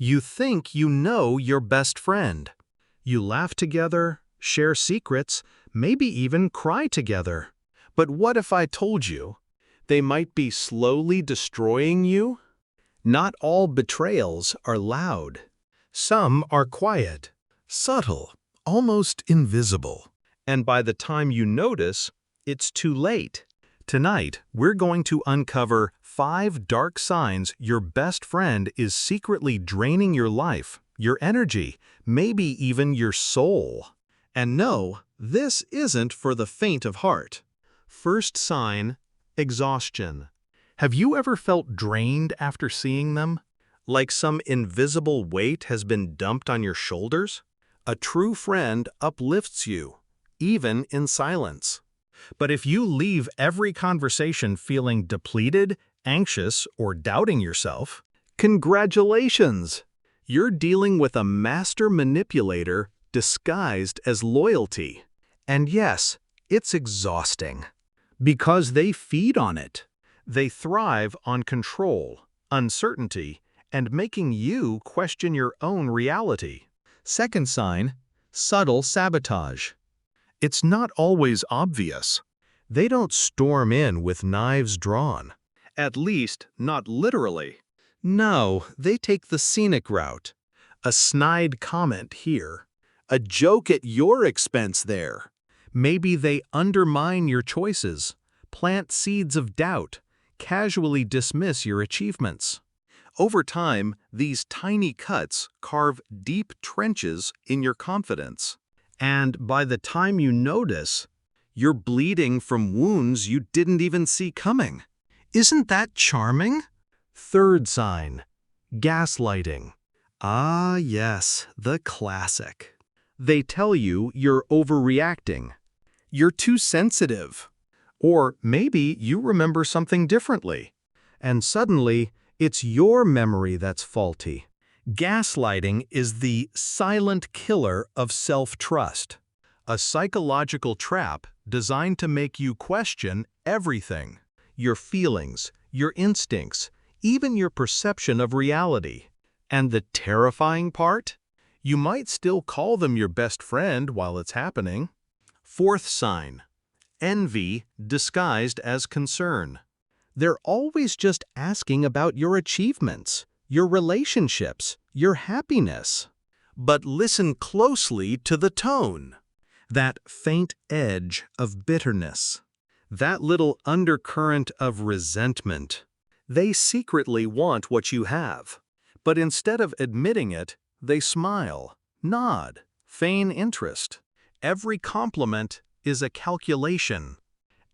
You think you know your best friend. You laugh together, share secrets, maybe even cry together. But what if I told you they might be slowly destroying you? Not all betrayals are loud. Some are quiet, subtle, almost invisible. And by the time you notice, it's too late. Tonight, we're going to uncover 5 dark signs your best friend is secretly draining your life, your energy, maybe even your soul. And no, this isn't for the faint of heart. First sign, exhaustion. Have you ever felt drained after seeing them? Like some invisible weight has been dumped on your shoulders? A true friend uplifts you, even in silence. But if you leave every conversation feeling depleted, anxious, or doubting yourself, congratulations! You're dealing with a master manipulator disguised as loyalty. And yes, it's exhausting. Because they feed on it. They thrive on control, uncertainty, and making you question your own reality. Second sign, subtle sabotage. It's not always obvious. They don't storm in with knives drawn. At least, not literally. No, they take the scenic route. A snide comment here. A joke at your expense there. Maybe they undermine your choices, plant seeds of doubt, casually dismiss your achievements. Over time, these tiny cuts carve deep trenches in your confidence. And by the time you notice, you're bleeding from wounds you didn't even see coming. Isn't that charming? Third sign, gaslighting. Ah, yes, the classic. They tell you you're overreacting. You're too sensitive. Or maybe you remember something differently. And suddenly, it's your memory that's faulty. Gaslighting is the silent killer of self-trust, a psychological trap designed to make you question everything, your feelings, your instincts, even your perception of reality. And the terrifying part? You might still call them your best friend while it's happening. Fourth sign, envy disguised as concern. They're always just asking about your achievements, your relationships, your happiness. But listen closely to the tone. That faint edge of bitterness. That little undercurrent of resentment. They secretly want what you have. But instead of admitting it, they smile, nod, feign interest. Every compliment is a calculation.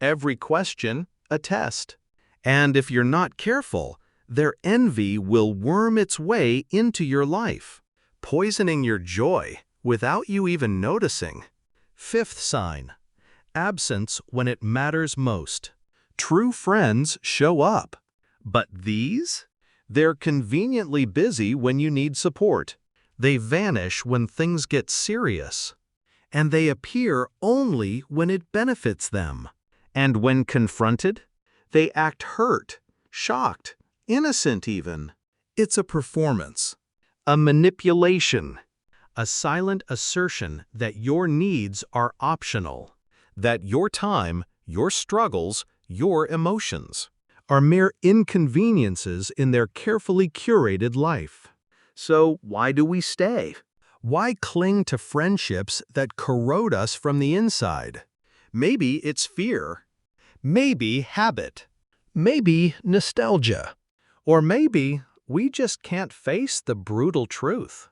Every question, a test. And if you're not careful, their envy will worm its way into your life, poisoning your joy without you even noticing. Fifth sign, absence when it matters most. True friends show up. But these? They're conveniently busy when you need support. They vanish when things get serious. And they appear only when it benefits them. And when confronted, they act hurt, shocked, innocent even. It's a performance, a manipulation, a silent assertion that your needs are optional, that your time, your struggles, your emotions are mere inconveniences in their carefully curated life. So why do we stay? Why cling to friendships that corrode us from the inside? Maybe it's fear. Maybe habit. Maybe nostalgia. Or maybe we just can't face the brutal truth.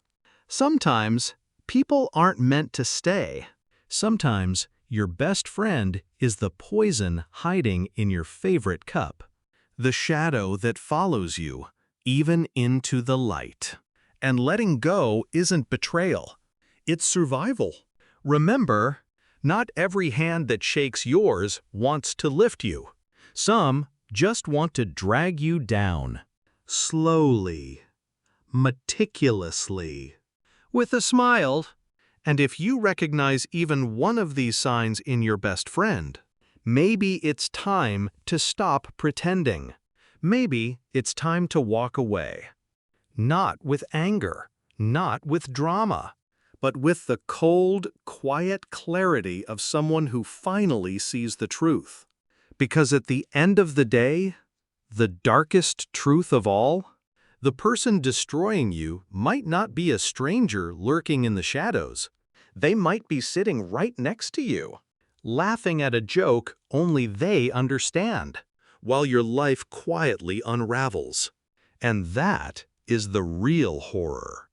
Sometimes people aren't meant to stay. Sometimes your best friend is the poison hiding in your favorite cup. The shadow that follows you, even into the light. And letting go isn't betrayal. It's survival. Remember, not every hand that shakes yours wants to lift you. Some just want to drag you down. Slowly, meticulously, with a smile. And if you recognize even one of these signs in your best friend, maybe it's time to stop pretending. Maybe it's time to walk away. Not with anger, not with drama, but with the cold, quiet clarity of someone who finally sees the truth. Because at the end of the day, the darkest truth of all, the person destroying you might not be a stranger lurking in the shadows. They might be sitting right next to you, laughing at a joke only they understand, while your life quietly unravels. And that is the real horror.